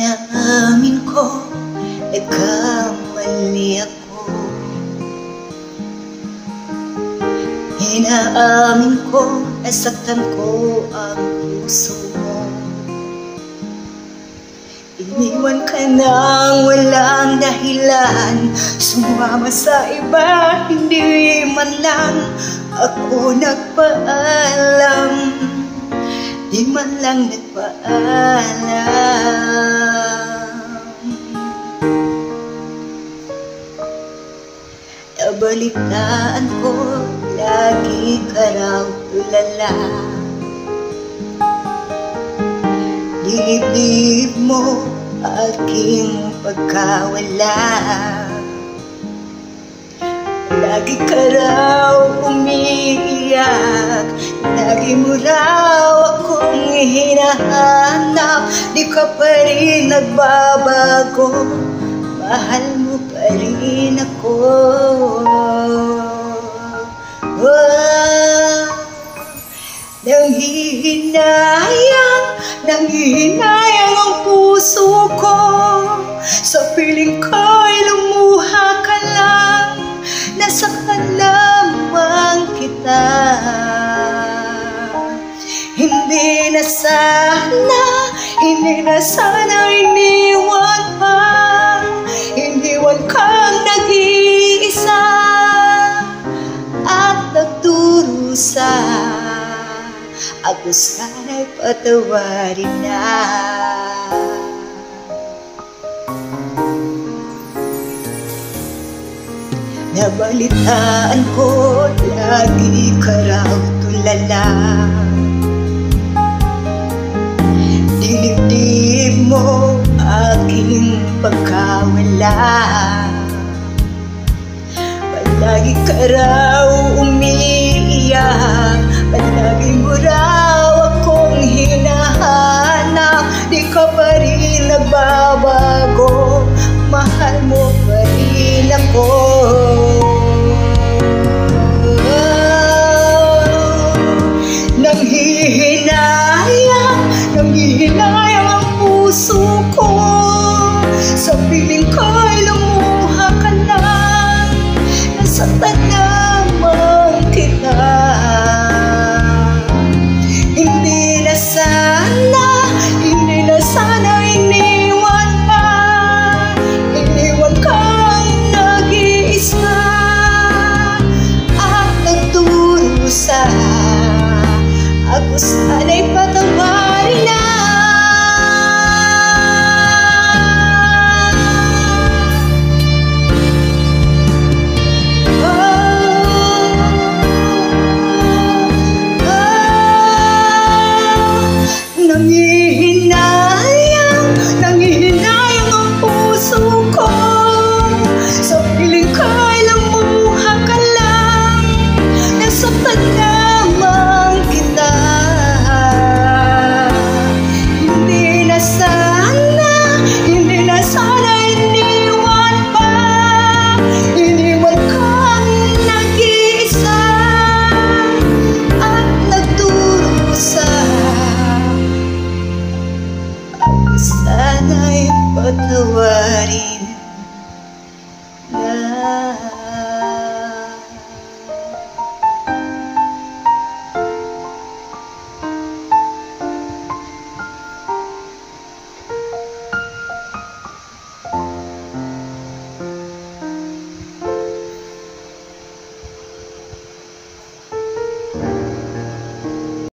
Inaamin ko, nagkamali ako. Inaamin ko, nasaktan ko ang puso mo. Iniwan ka nang walang dahilan, sumama sa iba, hindi man lang ako nagpaalam. Di man lang nagpaalam. Nabalitaan ko, lagi ka raw tulala. Dinibdib mo aking pagkawala. Lagi ka raw umiiyak, lagi mo raw akong hinahanap. Di ka pa rin nagbabago, mahal mo pa rin ako. Nanghihinayang ang puso ko. Sa piling ko'y lumuha ka lang, nasaktan lamang kita. Hindi na sana iniwan pa. Iniwan kang nag-iisa at nagdurusa. Ako sana'y patawarin na. Nabalitaan ko, lagi ka raw tulala. Dinibdib mo aking pagkawala. Palagi ka raw umiiyak, palagi mo raw akong hinahanap. Di ka pa rin nagbabago, mahal mo pa rin ako. Nanghihinayang ang puso ko. Sa piling ko'y lumuha ka lang, nasaktan lamang kita. Hindi na sana iniwan pa. Iniwan kang nag-iisa at nagdurusa. Ako sana'y patawarin na. Nanghihinayang ang puso ko. Sa piling ko'y lumuha ka lang, nasaktan lamang kita. Hindi na sana iniwan pa. Iniwan kang nag-iisa at nagdurusa. Ako sana'y patawarin